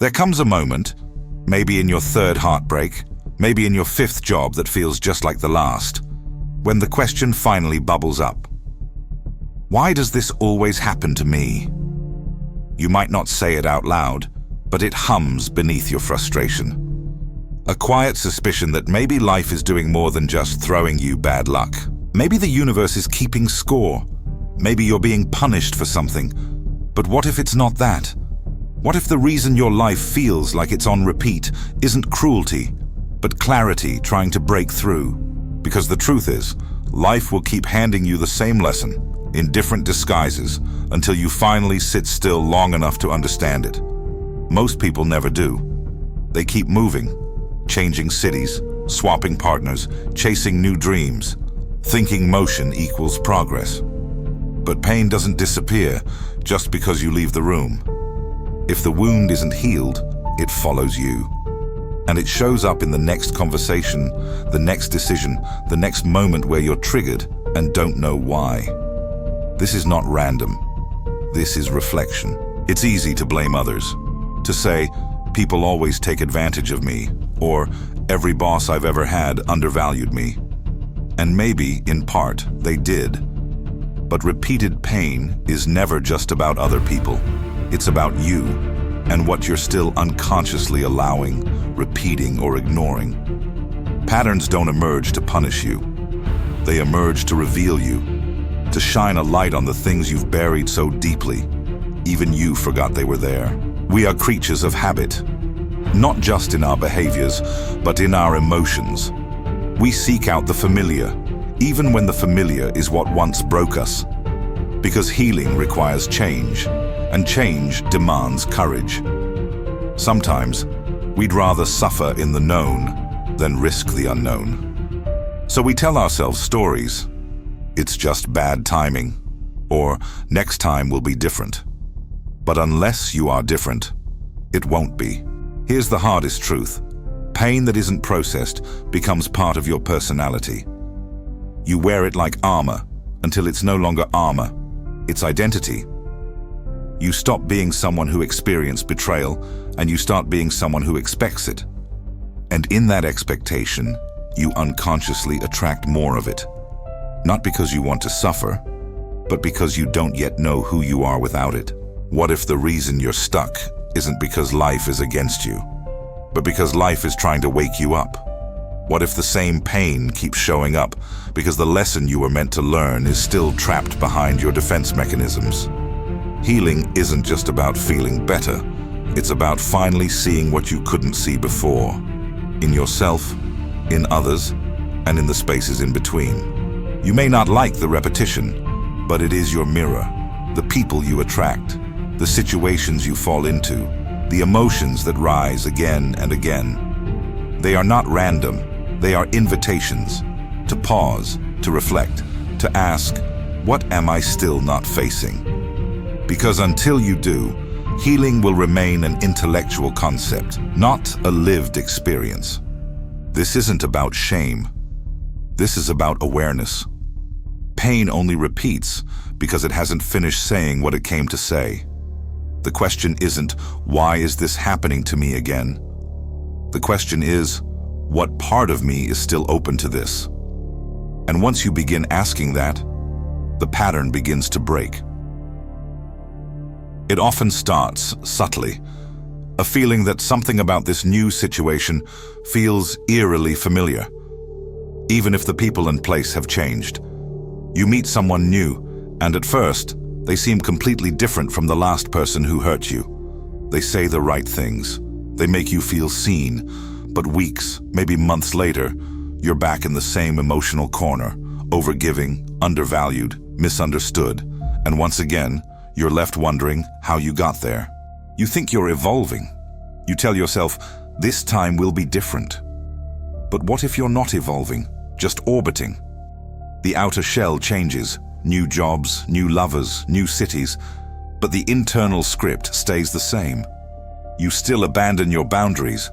There comes a moment, maybe in your third heartbreak, maybe in your fifth job that feels just like the last, when the question finally bubbles up. Why does this always happen to me? You might not say it out loud, but it hums beneath your frustration. A quiet suspicion that maybe life is doing more than just throwing you bad luck. Maybe the universe is keeping score. Maybe you're being punished for something. But what if it's not that? What if the reason your life feels like it's on repeat isn't cruelty, but clarity trying to break through? Because the truth is, life will keep handing you the same lesson in different disguises until you finally sit still long enough to understand it. Most people never do. They keep moving, changing cities, swapping partners, chasing new dreams, thinking motion equals progress. But pain doesn't disappear just because you leave the room. If the wound isn't healed, it follows you. And it shows up in the next conversation, the next decision, the next moment where you're triggered and don't know why. This is not random. This is reflection. It's easy to blame others, to say, people always take advantage of me, or every boss I've ever had undervalued me. And maybe, in part, they did. But repeated pain is never just about other people. It's about you and what you're still unconsciously allowing, repeating, or ignoring. Patterns don't emerge to punish you. They emerge to reveal you, to shine a light on the things you've buried so deeply, even you forgot they were there. We are creatures of habit, not just in our behaviors, but in our emotions. We seek out the familiar, even when the familiar is what once broke us. Because healing requires change, and change demands courage. Sometimes, we'd rather suffer in the known than risk the unknown. So we tell ourselves stories. It's just bad timing, or next time will be different. But unless you are different, it won't be. Here's the hardest truth. Pain that isn't processed becomes part of your personality. You wear it like armor until it's no longer armor, it's identity. You stop being someone who experienced betrayal and you start being someone who expects it. And in that expectation, you unconsciously attract more of it. Not because you want to suffer, but because you don't yet know who you are without it. What if the reason you're stuck isn't because life is against you, but because life is trying to wake you up? What if the same pain keeps showing up because the lesson you were meant to learn is still trapped behind your defense mechanisms? Healing isn't just about feeling better. It's about finally seeing what you couldn't see before, in yourself, in others, and in the spaces in between. You may not like the repetition, but it is your mirror, the people you attract, the situations you fall into, the emotions that rise again and again. They are not random, they are invitations to pause, to reflect, to ask, what am I still not facing? Because until you do, healing will remain an intellectual concept, not a lived experience. This isn't about shame. This is about awareness. Pain only repeats because it hasn't finished saying what it came to say. The question isn't, why is this happening to me again? The question is, what part of me is still open to this? And once you begin asking that, the pattern begins to break. It often starts subtly, a feeling that something about this new situation feels eerily familiar, even if the people and place have changed. You meet someone new, and at first, they seem completely different from the last person who hurt you. They say the right things. They make you feel seen, but weeks, maybe months later, you're back in the same emotional corner, overgiving, undervalued, misunderstood, and once again, you're left wondering how you got there. You think you're evolving. You tell yourself, this time will be different. But what if you're not evolving, just orbiting? The outer shell changes, new jobs, new lovers, new cities, but the internal script stays the same. You still abandon your boundaries.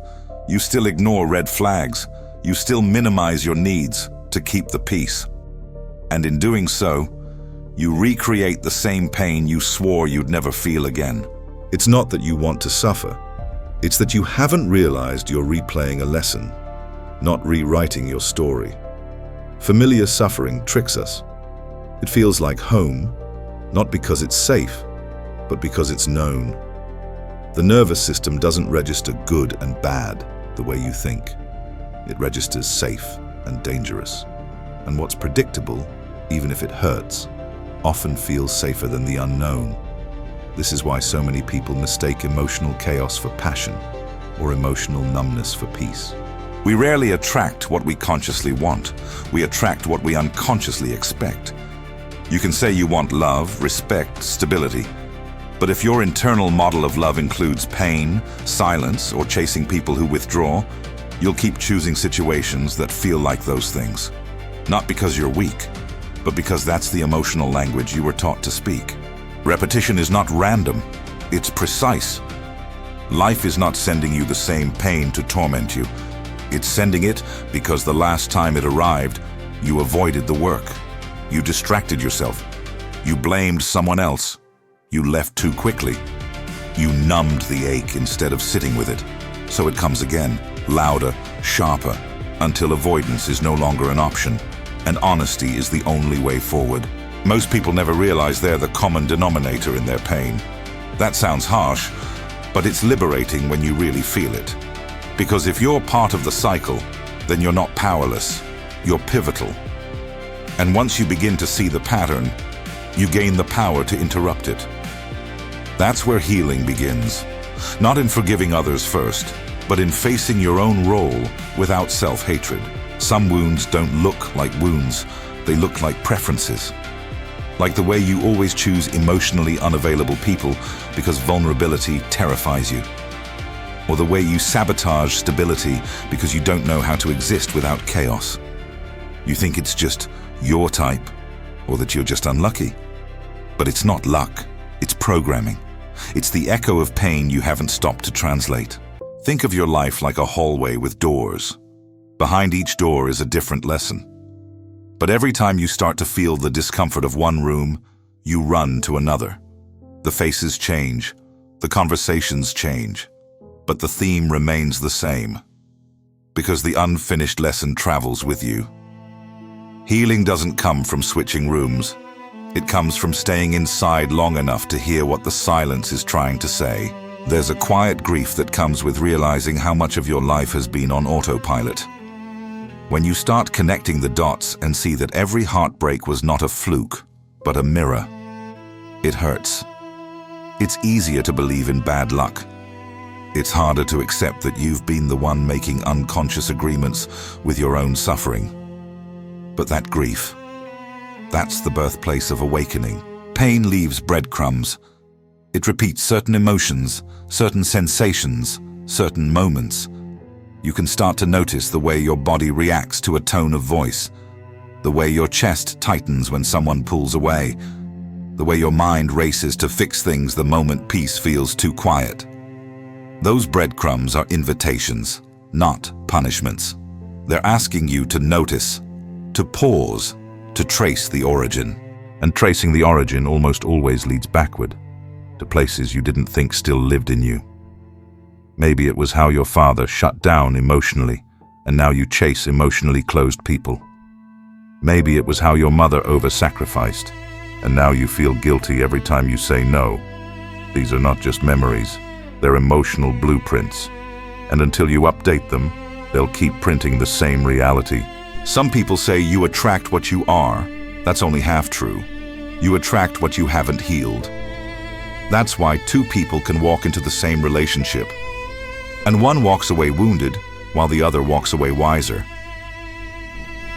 You still ignore red flags. You still minimize your needs to keep the peace. And in doing so, you recreate the same pain you swore you'd never feel again. It's not that you want to suffer. It's that you haven't realized you're replaying a lesson, not rewriting your story. Familiar suffering tricks us. It feels like home, not because it's safe, but because it's known. The nervous system doesn't register good and bad the way you think. It registers safe and dangerous. And what's predictable, even if it hurts, often feels safer than the unknown. This is why so many people mistake emotional chaos for passion or emotional numbness for peace. We rarely attract what we consciously want. We attract what we unconsciously expect. You can say you want love, respect, stability. But if your internal model of love includes pain, silence, or chasing people who withdraw, you'll keep choosing situations that feel like those things. Not because you're weak, but because that's the emotional language you were taught to speak. Repetition is not random, it's precise. Life is not sending you the same pain to torment you. It's sending it because the last time it arrived, you avoided the work. You distracted yourself. You blamed someone else. You left too quickly. You numbed the ache instead of sitting with it. So it comes again, louder, sharper, until avoidance is no longer an option, and honesty is the only way forward. Most people never realize they're the common denominator in their pain. That sounds harsh, but it's liberating when you really feel it. Because if you're part of the cycle, then you're not powerless, you're pivotal. And once you begin to see the pattern, you gain the power to interrupt it. That's where healing begins. Not in forgiving others first, but in facing your own role without self-hatred. Some wounds don't look like wounds, they look like preferences. Like the way you always choose emotionally unavailable people because vulnerability terrifies you. Or the way you sabotage stability because you don't know how to exist without chaos. You think it's just your type, or that you're just unlucky. But it's not luck, it's programming. It's the echo of pain you haven't stopped to translate. Think of your life like a hallway with doors. Behind each door is a different lesson. But every time you start to feel the discomfort of one room, you run to another. The faces change, the conversations change, but the theme remains the same. Because the unfinished lesson travels with you. Healing doesn't come from switching rooms. It comes from staying inside long enough to hear what the silence is trying to say. There's a quiet grief that comes with realizing how much of your life has been on autopilot. When you start connecting the dots and see that every heartbreak was not a fluke, but a mirror, it hurts. It's easier to believe in bad luck. It's harder to accept that you've been the one making unconscious agreements with your own suffering. But that grief, that's the birthplace of awakening. Pain leaves breadcrumbs. It repeats certain emotions, certain sensations, certain moments. You can start to notice the way your body reacts to a tone of voice, the way your chest tightens when someone pulls away, the way your mind races to fix things the moment peace feels too quiet. Those breadcrumbs are invitations, not punishments. They're asking you to notice, to pause, to trace the origin. And tracing the origin almost always leads backward, to places you didn't think still lived in you. Maybe it was how your father shut down emotionally, and now you chase emotionally closed people. Maybe it was how your mother over-sacrificed, and now you feel guilty every time you say no. These are not just memories, they're emotional blueprints. And until you update them, they'll keep printing the same reality. Some people say you attract what you are. That's only half true. You attract what you haven't healed. That's why two people can walk into the same relationship, and one walks away wounded, while the other walks away wiser.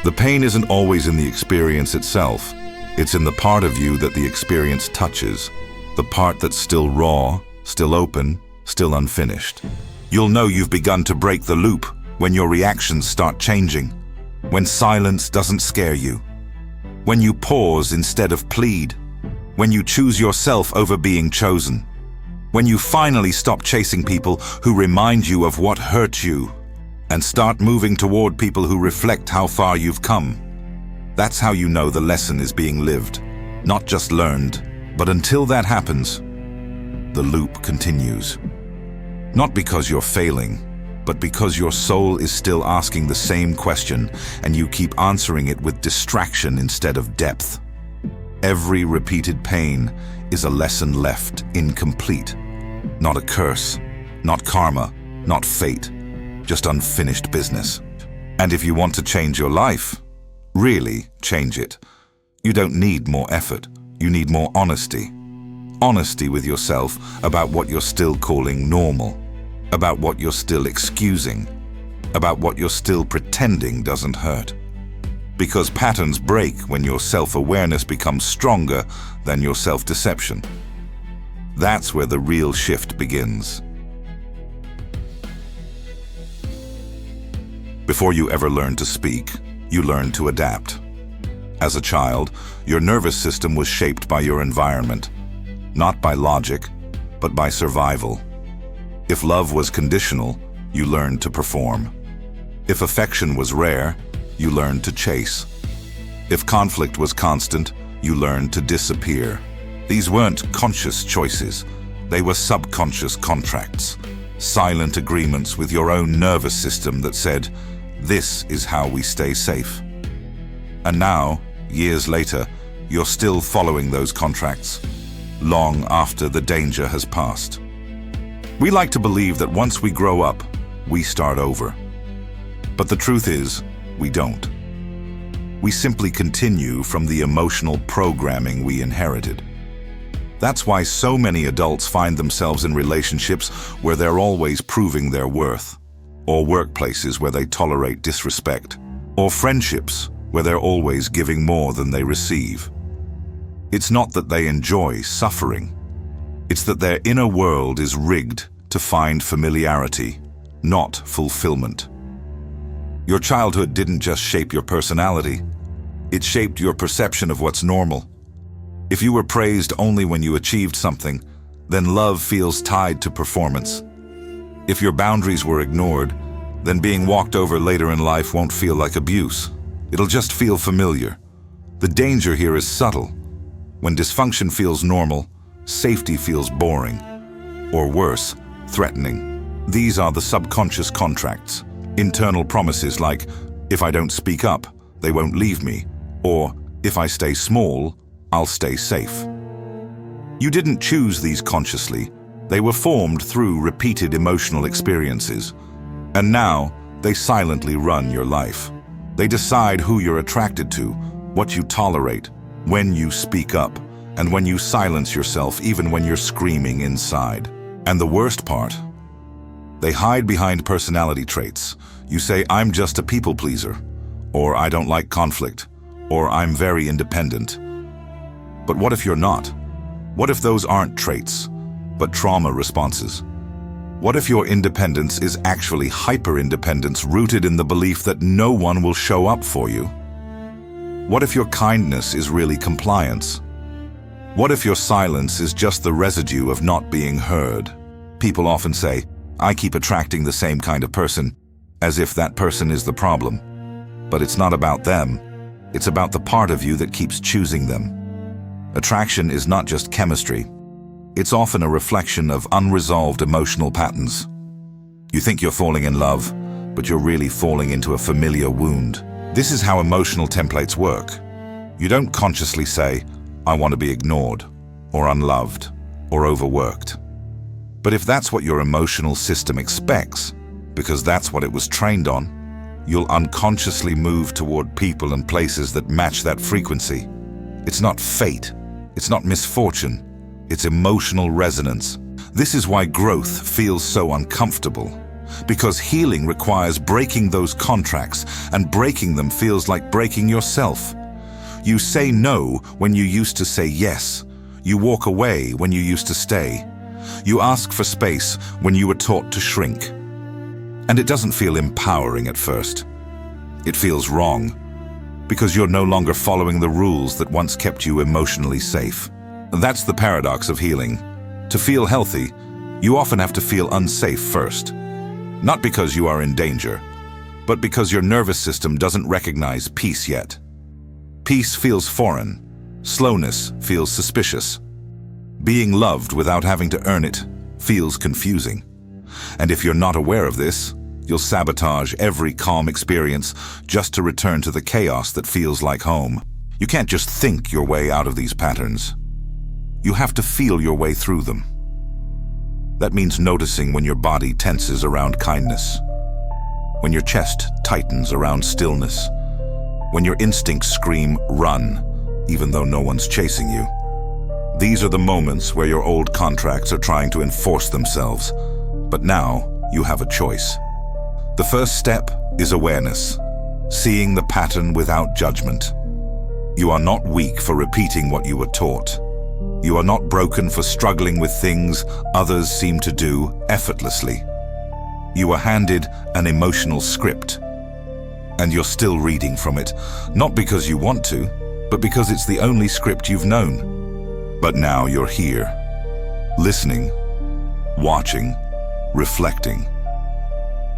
The pain isn't always in the experience itself. It's in the part of you that the experience touches, the part that's still raw, still open, still unfinished. You'll know you've begun to break the loop when your reactions start changing, when silence doesn't scare you, when you pause instead of plead, when you choose yourself over being chosen. When you finally stop chasing people who remind you of what hurt you and start moving toward people who reflect how far you've come. That's how you know the lesson is being lived, not just learned. But until that happens, the loop continues. Not because you're failing, but because your soul is still asking the same question and you keep answering it with distraction instead of depth. Every repeated pain is a lesson left incomplete. Not a curse, not karma, not fate, just unfinished business. And if you want to change your life, really change it, you don't need more effort, you need more honesty. Honesty with yourself about what you're still calling normal, about what you're still excusing, about what you're still pretending doesn't hurt. Because patterns break when your self-awareness becomes stronger than your self-deception. That's where the real shift begins. Before you ever learn to speak, you learn to adapt. As a child, your nervous system was shaped by your environment, not by logic, but by survival. If love was conditional, you learned to perform. If affection was rare, you learned to chase. If conflict was constant, you learned to disappear. These weren't conscious choices, they were subconscious contracts, silent agreements with your own nervous system that said, "This is how we stay safe." And now, years later, you're still following those contracts, long after the danger has passed. We like to believe that once we grow up, we start over. But the truth is, we don't. We simply continue from the emotional programming we inherited. That's why so many adults find themselves in relationships where they're always proving their worth, or workplaces where they tolerate disrespect, or friendships where they're always giving more than they receive. It's not that they enjoy suffering. It's that their inner world is rigged to find familiarity, not fulfillment. Your childhood didn't just shape your personality. It shaped your perception of what's normal. If you were praised only when you achieved something, then love feels tied to performance. If your boundaries were ignored, then being walked over later in life won't feel like abuse. It'll just feel familiar. The danger here is subtle. When dysfunction feels normal, safety feels boring. Or worse, threatening. These are the subconscious contracts, internal promises like, if I don't speak up, they won't leave me, or if I stay small, I'll stay safe. You didn't choose these consciously. They were formed through repeated emotional experiences. And now, they silently run your life. They decide who you're attracted to, what you tolerate, when you speak up, and when you silence yourself even when you're screaming inside. And the worst part, they hide behind personality traits. You say, "I'm just a people pleaser," or "I don't like conflict," or "I'm very independent." But what if you're not? What if those aren't traits, but trauma responses? What if your independence is actually hyper-independence rooted in the belief that no one will show up for you? What if your kindness is really compliance? What if your silence is just the residue of not being heard? People often say, "I keep attracting the same kind of person," as if that person is the problem. But it's not about them. It's about the part of you that keeps choosing them. Attraction is not just chemistry. It's often a reflection of unresolved emotional patterns. You think you're falling in love, but you're really falling into a familiar wound. This is how emotional templates work. You don't consciously say, "I want to be ignored," or unloved, or overworked. But if that's what your emotional system expects, because that's what it was trained on, you'll unconsciously move toward people and places that match that frequency. It's not fate. It's not misfortune. It's emotional resonance. This is why growth feels so uncomfortable. Because healing requires breaking those contracts, and breaking them feels like breaking yourself. You say no when you used to say yes. You walk away when you used to stay. You ask for space when you were taught to shrink. And it doesn't feel empowering at first. It feels wrong, because you're no longer following the rules that once kept you emotionally safe. That's the paradox of healing. To feel healthy, you often have to feel unsafe first. Not because you are in danger, but because your nervous system doesn't recognize peace yet. Peace feels foreign. Slowness feels suspicious. Being loved without having to earn it feels confusing. And if you're not aware of this, you'll sabotage every calm experience just to return to the chaos that feels like home. You can't just think your way out of these patterns. You have to feel your way through them. That means noticing when your body tenses around kindness, when your chest tightens around stillness, when your instincts scream, "Run," even though no one's chasing you. These are the moments where your old contracts are trying to enforce themselves, but now you have a choice. The first step is awareness, seeing the pattern without judgment. You are not weak for repeating what you were taught. You are not broken for struggling with things others seem to do effortlessly. You were handed an emotional script, and you're still reading from it, not because you want to, but because it's the only script you've known. But now you're here, listening, watching, reflecting.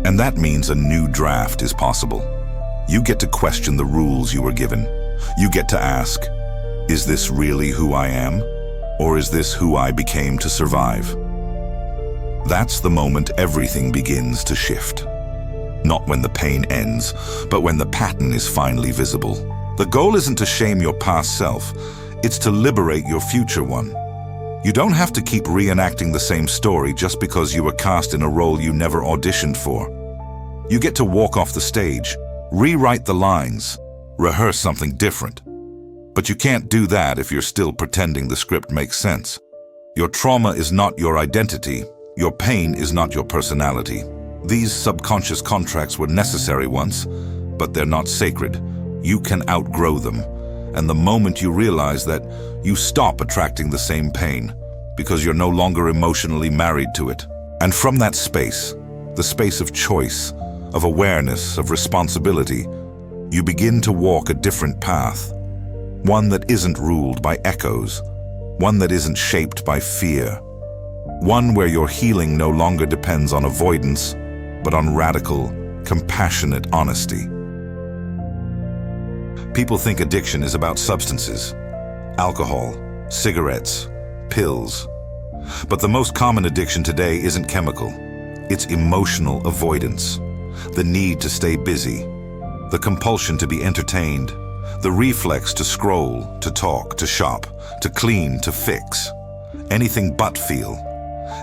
And that means a new draft is possible. You get to question the rules you were given. You get to ask, is this really who I am? Or is this who I became to survive? That's the moment everything begins to shift. Not when the pain ends, but when the pattern is finally visible. The goal isn't to shame your past self, it's to liberate your future one. You don't have to keep reenacting the same story just because you were cast in a role you never auditioned for. You get to walk off the stage, rewrite the lines, rehearse something different. But you can't do that if you're still pretending the script makes sense. Your trauma is not your identity. Your pain is not your personality. These subconscious contracts were necessary once, but they're not sacred. You can outgrow them. And the moment you realize that, you stop attracting the same pain, because you're no longer emotionally married to it. And from that space, the space of choice, of awareness, of responsibility, you begin to walk a different path. One that isn't ruled by echoes, one that isn't shaped by fear, one where your healing no longer depends on avoidance, but on radical, compassionate honesty. People think addiction is about substances, alcohol, cigarettes, pills. But the most common addiction today isn't chemical. It's emotional avoidance, the need to stay busy, the compulsion to be entertained, the reflex to scroll, to talk, to shop, to clean, to fix. Anything but feel,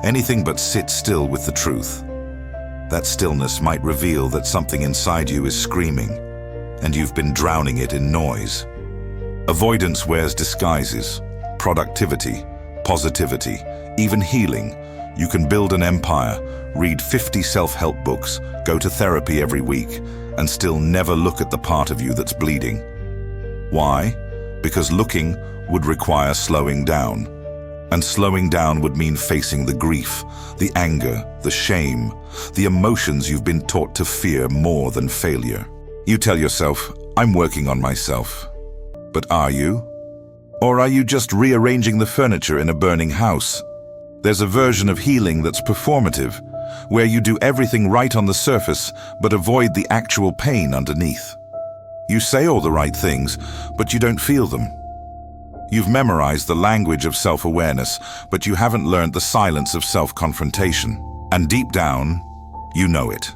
anything but sit still with the truth. That stillness might reveal that something inside you is screaming, and you've been drowning it in noise. Avoidance wears disguises, productivity, positivity, even healing. You can build an empire, read 50 self-help books, go to therapy every week, and still never look at the part of you that's bleeding. Why? Because looking would require slowing down. And slowing down would mean facing the grief, the anger, the shame, the emotions you've been taught to fear more than failure. You tell yourself, I'm working on myself. But are you? Or are you just rearranging the furniture in a burning house? There's a version of healing that's performative, where you do everything right on the surface, but avoid the actual pain underneath. You say all the right things, but you don't feel them. You've memorized the language of self-awareness, but you haven't learned the silence of self-confrontation. And deep down, you know it.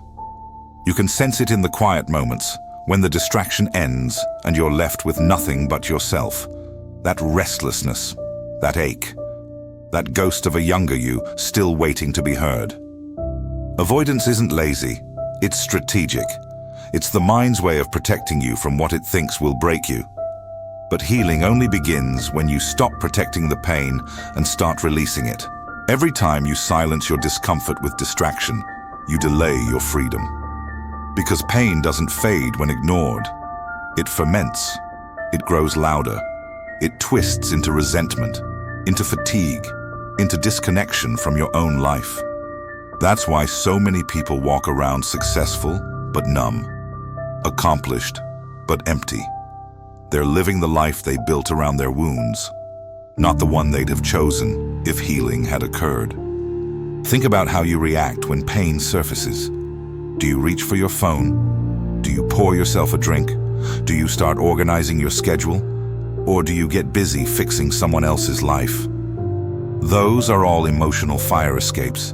You can sense it in the quiet moments, when the distraction ends and you're left with nothing but yourself. That restlessness, that ache, that ghost of a younger you still waiting to be heard. Avoidance isn't lazy, it's strategic. It's the mind's way of protecting you from what it thinks will break you. But healing only begins when you stop protecting the pain and start releasing it. Every time you silence your discomfort with distraction, you delay your freedom. Because pain doesn't fade when ignored. It ferments. It grows louder. It twists into resentment, into fatigue, into disconnection from your own life. That's why so many people walk around successful but numb, accomplished but empty. They're living the life they built around their wounds, not the one they'd have chosen if healing had occurred. Think about how you react when pain surfaces. Do you reach for your phone? Do you pour yourself a drink? Do you start organizing your schedule? Or do you get busy fixing someone else's life? Those are all emotional fire escapes.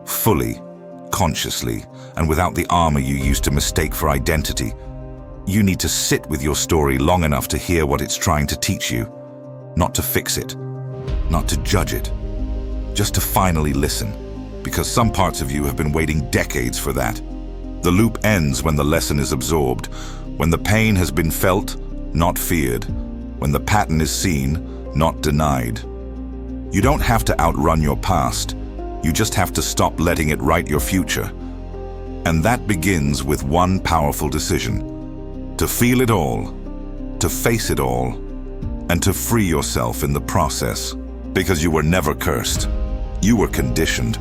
fully, consciously, and without the armor you used to mistake for identity. You need to sit with your story long enough to hear what it's trying to teach you, not to fix it, not to judge it, just to finally listen, because some parts of you have been waiting decades for that. The loop ends when the lesson is absorbed, when the pain has been felt, not feared, when the pattern is seen, not denied. You don't have to outrun your past, you just have to stop letting it write your future. And that begins with one powerful decision: to feel it all, to face it all, and to free yourself in the process. Because you were never cursed. You were conditioned.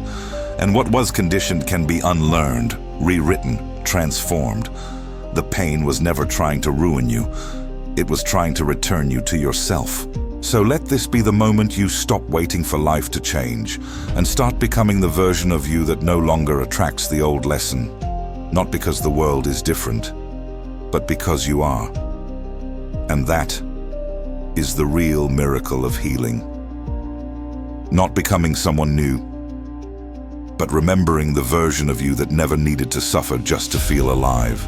And what was conditioned can be unlearned, rewritten, transformed. The pain was never trying to ruin you. It was trying to return you to yourself. So let this be the moment you stop waiting for life to change and start becoming the version of you that no longer attracts the old lesson. Not because the world is different, but because you are. And that is the real miracle of healing. Not becoming someone new, but remembering the version of you that never needed to suffer just to feel alive.